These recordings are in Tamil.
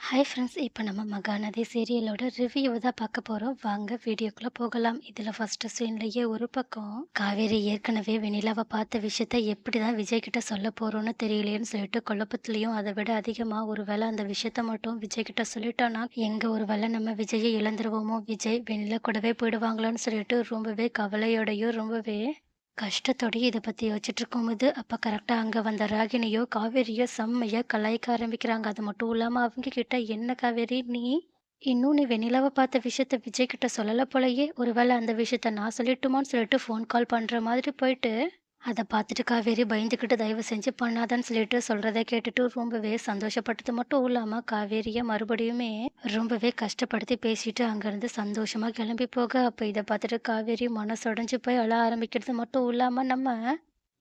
Hi friends. இப்போ நம்ம மகாநதி சீரியலோட ரிவ்யூ தான் பார்க்க போறோம். வாங்க வீடியோக்குள்ள போகலாம். இதுல ஃபர்ஸ்ட் சீன்லயே ஒரு பக்கம் காவேரி ஏற்கனவே வெண்ணிலாவை பார்த்த விஷயத்த எப்படி தான் விஜய் கிட்ட சொல்ல போறோம்னு தெரியலையேன்னு சொல்லிட்டு குழப்பத்திலையும், அதை விட அதிகமா ஒருவேளை அந்த விஷயத்த மட்டும் விஜய் கிட்ட சொல்லிட்டோம்னா எங்க ஒருவேளை நம்ம விஜயை இழந்துருவோமோ, விஜய் வெண்ணிலா கூடவே போயிடுவாங்களோன்னு சொல்லிட்டு ரொம்பவே கவலையோடையும் ரொம்பவே கஷ்டத்தோடயும் இத பத்தி யோசிச்சுட்டு இருக்கும்போது, அப்ப கரெக்ட்டா அங்க வந்த ராகினியோ, காவேரியோ செம்மையா கலாய்க்க ஆரம்பிக்கிறாங்க. அது மட்டும் இல்லாம அவங்க கிட்ட, "என்ன காவேரி இன்னும் நீ வெண்ணிலாவ பார்த்த விஷயத்த விஜய் கிட்ட சொல்லல போலயே! ஒருவேள அந்த விஷயத்த நான் சொல்லட்டுமான்னு" சொல்லிட்டு ஃபோன் கால் பண்ற மாதிரி போயிட்டு, அத பார்த்துட்டு காவேரி பயந்துகிட்டு, "தயவு செஞ்சு பண்ணாதன்னு" சொல்லிட்டு சொல்றத கேட்டுட்டு ரொம்பவே சந்தோஷப்பட்டது மட்டும் இல்லாம, காவேரிய மறுபடியுமே ரொம்பவே கஷ்டப்படுத்தி பேசிட்டு அங்கருந்து சந்தோஷமா கிளம்பி போக, அப்ப இத பார்த்துட்டு காவேரி மனசு உடைஞ்சு போய் அழ ஆரம்பிக்கிறது மட்டும் இல்லாம,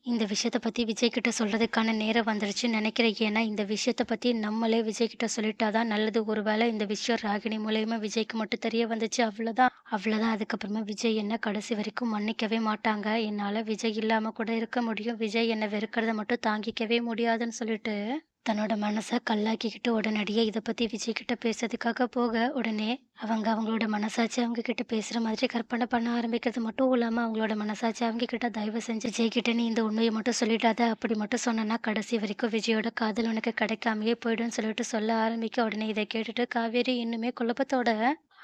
இந்த விஷயத்த பத்தி விஜய் கிட்ட சொல்றதுக்கான நேரம் வந்துருச்சுன்னு நெனைக்கிறேன். ஏன்னா, இந்த விஷயத்த பத்தி நம்மளே விஜய் கிட்ட சொல்லிட்டா தான் நல்லது. ஒருவேளை இந்த விஷயம் ராகினி மூலியமா விஜய்க்கு மட்டும் தெரிய வந்துச்சு, அவ்வளோதான். அவ்வளோதான். அதுக்கப்புறமா விஜய் என்ன கடைசி வரைக்கும் மன்னிக்கவே மாட்டாங்க. என்னால விஜய் இல்லாம கூட இருக்க முடியும். விஜய் என்ன வெறுக்கிறத மட்டும் தாங்கிக்கவே முடியாதுன்னு சொல்லிட்டு தன்னோட மனச கல்லாக்கிக்கிட்டு உடனடியா இத பத்தி விஜய் கிட்ட பேசுறதுக்காக போக, உடனே அவங்களோட மனசாட்சி அவங்க கிட்ட பேசுற மாதிரி கற்பனை பண்ண ஆரம்பிக்கிறது மட்டும் இல்லாம, அவங்களோட மனசாட்சி அவங்க கிட்ட தயவு செஞ்சு விஜய் கிட்ட நீ இந்த உண்மைய மட்டும் சொல்லிடாத. அப்படி மட்டும் சொன்னேன்னா கடைசி வரைக்கும் விஜயோட காதல் உனக்கு கிடைக்காமயே போயிடும்னு சொல்லிட்டு சொல்ல ஆரம்பிக்க, உடனே இத கேட்டுட்டு காவேரி இன்னுமே குழப்பத்தோட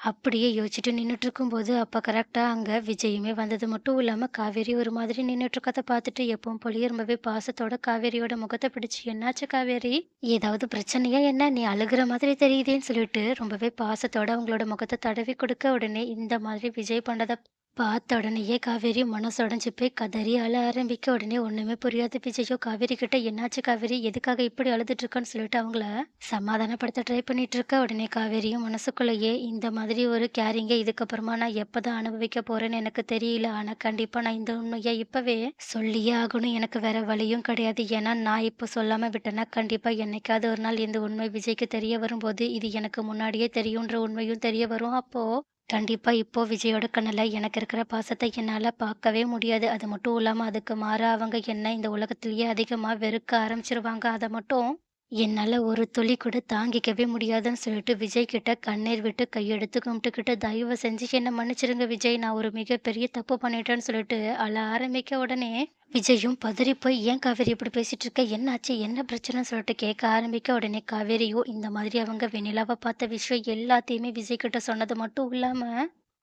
அப்படியே யோசிச்சுட்டு நின்னுட்டு இருக்கும்போது, அப்ப கரெக்ட்டா அங்க விஜயுமே வந்தது மட்டும் இல்லாம, காவேரி ஒரு மாதிரி நின்னுட்டு இருக்கறத பார்த்துட்டு எப்பவும் போலயே ரொம்பவே பாசத்தோட காவேரியோட முகத்த பிடிச்சு, "என்னாச்சு காவேரி? ஏதாவது பிரச்சனையா என்ன? நீ அழுகுற மாதிரி தெரியுதேன்னு" சொல்லிட்டு ரொம்பவே பாசத்தோட அவங்களோட முகத்த தடவி கொடுக்க, உடனே இந்த மாதிரி விஜய் பண்றத பார்த்த உடனேயே காவேரி மனசு உடைஞ்சு போய் கதறி அழ ஆரம்பிக்க, உடனே ஒண்ணுமே புரியாத விஜய்யோ காவேரி கிட்ட, "என்னாச்சு காவேரி? எதுக்காக இப்படி அழுதுட்டு இருக்கன்னு" சொல்லிட்டு அவங்கள சமாதானப்படுத்த ட்ரை பண்ணிட்டு இருக்க, உடனே காவேரியும் மனசுக்குள்ளேயே, "இந்த மாதிரி ஒரு கேரிங்க இதுக்கப்புறமா நான் எப்பதான் அனுபவிக்க போறேன்னு எனக்கு தெரியல. ஆனா கண்டிப்பா நான் இந்த உண்மைய இப்பவே சொல்லியே ஆகணும். எனக்கு வேற வழியும் கிடையாது. ஏன்னா நான் இப்போ சொல்லாம விட்டேன்னா, கண்டிப்பா என்னைக்காவது ஒரு நாள் இந்த உண்மை விஜய்க்கு தெரிய வரும்போது, இது எனக்கு முன்னாடியே தெரியுன்ற உண்மையும் தெரிய வரும். அப்போ கண்டிப்பா இப்போ விஜயோட கண்ணுல எனக்கு இருக்கிற பாசத்த என்னால பார்க்கவே முடியாது. அது மட்டும் இல்லாம அதுக்கு மாறா அவங்க என்ன இந்த உலகத்திலேயே அதிகமா வெறுக்க ஆரம்பிச்சுருவாங்க. அத மட்டும் என்னால ஒரு துளி கூட தாங்கிக்கவே முடியாதுன்னு சொல்லிட்டு விஜய் கிட்ட கண்ணீர் விட்டு கையெடுத்து கும்பிட்டுக்கிட்டு, "தயவு செஞ்சு என்ன மன்னிச்சிடுங்க விஜய். நான் ஒரு மிகப்பெரிய தப்பு பண்ணிட்டேன்னு" சொல்லிட்டு அழ ஆரம்பிக்க, உடனே விஜயும் பதறி போய், "ஏன் காவேரி இப்படி பேசிட்டு இருக்க? என்னாச்சு? என்ன பிரச்சனைன்னு?" சொல்லிட்டு கேட்க ஆரம்பிக்க, உடனே காவேரியும் இந்த மாதிரி அவங்க வெண்ணிலாவ பார்த்த விஷயம் எல்லாத்தையுமே விஜய் கிட்ட சொன்னது மட்டும் இல்லாம,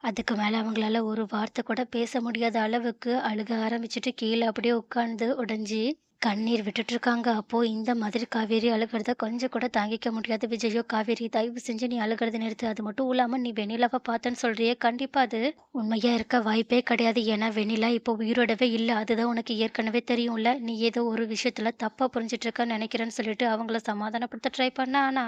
அதுக்கு மேல அவங்களால ஒரு வார்த்தை கூட பேச முடியாத அளவுக்கு அழுக ஆரம்பிச்சுட்டு கீழ அப்படியே உட்கார்ந்து உடைஞ்சு கண்ணீர் விட்டுட்டு இருக்காங்க. அப்போ இந்த மாதிரி காவேரி அழுகுறத கொஞ்சம் கூட தாங்கிக்க முடியாத விஜய்யோ, "காவேரி தயவு செஞ்சு நீ அழுகுறத நிறுத்து. அது மட்டும் இல்லாம நீ வெண்ணிலாவ பார்த்தேன்னு சொல்றியே, கண்டிப்பா அது உண்மையா இருக்க வாய்ப்பே கிடையாது. ஏன்னா வெண்ணிலா இப்போ உயிரோடவே இல்ல. அதுதான் உனக்கு ஏற்கனவே தெரியும்ல. நீ ஏதோ ஒரு விஷயத்துல தப்பா புரிஞ்சுட்டு இருக்கன்னு நெனைக்கிறேன்னு" சொல்லிட்டு அவங்கள சமாதானப்படுத்த ட்ரை பண்ண. ஆனா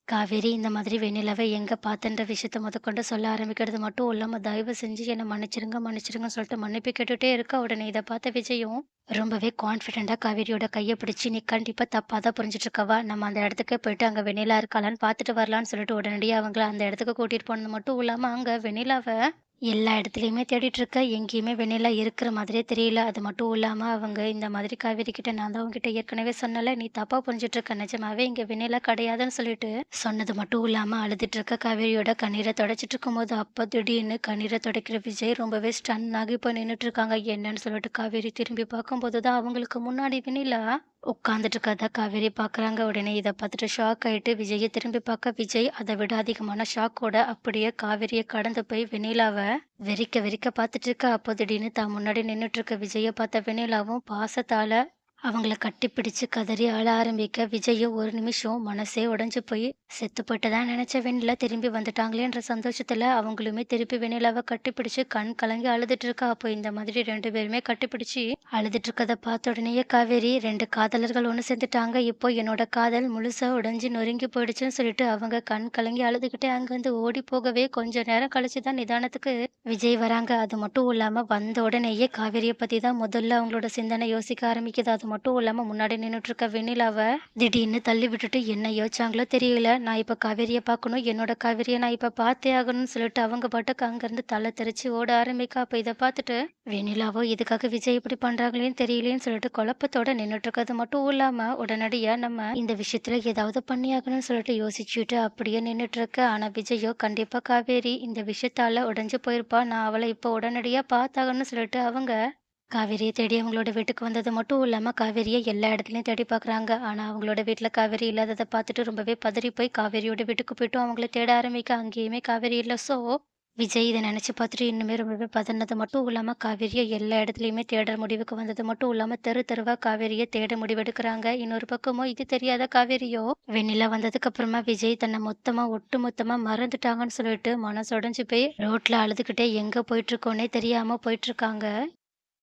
காவேரி இந்த மாதிரி வெண்ணிலாவ எங்க பார்த்தேன்ற விஷயத்த முதற்கொண்டு சொல்ல ஆரம்பிக்கிறது மட்டும் இல்லாம, "தயவு செஞ்சு என்ன மன்னிச்சிடுங்க, மன்னிச்சிடுங்கன்னு" சொல்லிட்டு மன்னிப்பு கேட்டுட்டே இருக்க, உடனே இத பார்த்த விஜயும் ரொம்பவே கான்ஃபிடென்ட்டா காவேரியோட கைய பிடிச்சு, "நீ கண்டிப்பா தப்பா தான் புரிஞ்சுட்டு இருக்க. வா நம்ம அந்த இடத்துக்கே போயிட்டு அங்க வெண்ணிலா இருக்காளான்னு பார்த்துட்டு வரலான்னு" சொல்லிட்டு உடனடியா அவங்கள அந்த இடத்துக்கு கூட்டிட்டு போனது மட்டும் இல்லாம, அங்க வெண்ணிலாவ எல்லா இடத்துலயுமே தேடிட்டு இருக்க. எங்கேயுமே வெண்ணிலா இருக்கிற மாதிரியே தெரியல. அது மட்டும் இல்லாம அவங்க இந்த மாதிரி காவேரி கிட்ட, "நான் தான் உன்கிட்ட ஏற்கனவே சொன்னேன்ல, நீ தப்பா புரிஞ்சுட்டு இருக்க. நிஜமாவே இங்க வெண்ணிலா கிடையாதுன்னு" சொல்லிட்டு சொன்னது மட்டும் இல்லாம அழுதுட்டு இருக்க காவேரியோட கண்ணீர தொடச்சிட்டு இருக்கும்போது, அப்ப திடீர்னு கண்ணீர துடைக்கிற விஜய் ரொம்பவே ஸ்டன் ஆகி போய் நின்னுட்டு இருக்காங்க. என்னன்னு சொல்லிட்டு காவேரி திரும்பி பார்க்கும்போது தான் அவங்களுக்கு முன்னாடி வெண்ணிலா உட்கார்ந்துட்டு இருக்கறத காவேரி பார்க்குறாங்க. உடனே இத பார்த்துட்டு ஷாக் ஆயிட்டு விஜய திரும்பி பார்க்க, விஜய் அத விட அதிகமான ஷாக்கோட அப்படியே காவேரிய கடந்து போய் வெண்ணிலாவ வெறிக்க வெறிக்க பார்த்துட்டு இருக்க. அப்போ திடீர்னு தான் முன்னாடி நின்னுட்டு இருக்க விஜய பார்த்த வெண்ணிலாவும் பாசத்தால அவங்கள கட்டிப்பிடிச்சு கதறி அழ ஆரம்பிக்க, விஜயும் ஒரு நிமிஷம் மனசே உடைஞ்சு போய், செத்து போயிட்டதா நெனச்ச வெண்ணிலா திரும்பி வந்துட்டாங்களேன்ற சந்தோஷத்துல அவங்களுமே திருப்பி வெண்ணிலாவ கட்டிப்பிடிச்சு கண் கலங்கி அழுதுட்டு இருக்கா. அப்போ இந்த மாதிரி 2 பேருமே கட்டிப்பிடிச்சு அழுதுட்டு இருக்கத பார்த்த உடனேயே காவேரி, "2 காதலர்கள் ஒண்ணு சேர்ந்துட்டாங்க. இப்போ என்னோட காதல் முழுசா உடைஞ்சு நொறுங்கி போயிடுச்சுன்னு" சொல்லிட்டு அவங்க கண் கலங்கி அழுதுகிட்டே அங்கருந்து ஓடி போகவே, கொஞ்ச நேரம் கழிச்சு தான் நிதானத்துக்கு விஜய் வராங்க. அது மட்டும் இல்லாம வந்த உடனேயே காவேரிய பத்தி தான் முதல்ல அவங்களோட சிந்தனை யோசிக்க ஆரம்பிக்குது. அது மட்டும் இல்லாம முன்னாடி நின்னுட்டு இருக்க வெண்ணிலாவ திடீர்னு தள்ளி விட்டுட்டு என்ன யோசிச்சாங்களோ தெரியல. நான் இப்ப காவேரிய பார்க்கணும். என்னோட காவேரிய நான் இப்ப பார்த்தே ஆகணும்னு சொல்லிட்டு அவங்க பாட்டுக்கு அங்கருந்து தல தெறிச்சு ஓட ஆரம்பிக்கா. அப்ப இத பார்த்துட்டு வெண்ணிலாவோ எதுக்காக விஜய் இப்படி பண்றாங்களேன்னு தெரியலேன்னு சொல்லிட்டு குழப்பத்தோட நின்னுட்டு இருக்கிறது மட்டும் இல்லாம, உடனடியா நம்ம இந்த விஷயத்துல ஏதாவது பண்ணியாகணும்னு சொல்லிட்டு யோசிச்சுட்டு அப்படியே நின்னுட்டு இருக்க. ஆனா விஜயோ கண்டிப்பா காவேரி இந்த விஷயத்தால உடைஞ்சு போயிருப்பா. நான் அவள இப்ப உடனடியா பார்த்தாகணும்னு சொல்லிட்டு அவங்க காவேரிய தேடி அவங்களோட வீட்டுக்கு வந்தது மட்டும் இல்லாம, காவேரிய எல்லா இடத்துலயும் தேடி பார்க்குறாங்க. ஆனா அவங்களோட வீட்ல காவேரி இல்லாதத பார்த்துட்டு ரொம்பவே பதறி போய் காவேரியோட வீட்டுக்கு போயிட்டும் அவங்கள தேட ஆரம்பிக்க. அங்கேயுமே காவேரி இல்ல. விஜய் இத நெனச்சு பார்த்துட்டு இன்னுமே ரொம்பவே பதறினது மட்டும் இல்லாம, காவேரிய எல்லா இடத்துலயுமே தேடுற முடிவுக்கு வந்தது மட்டும் இல்லாம, தெரு தெருவா காவேரிய தேட முடிவெடுக்குறாங்க. இன்னொரு பக்கமோ இது தெரியாத காவேரியோ, வெண்ணிலா வந்ததுக்கு அப்புறமா விஜய் தன்ன ஒட்டு மொத்தமா மறந்துட்டாங்கன்னு சொல்லிட்டு மனசு உடைஞ்சு போய் ரோட்ல அழுதுகிட்டே எங்க போயிட்டுருக்கோன்னே தெரியாம போயிட்டுருக்காங்க.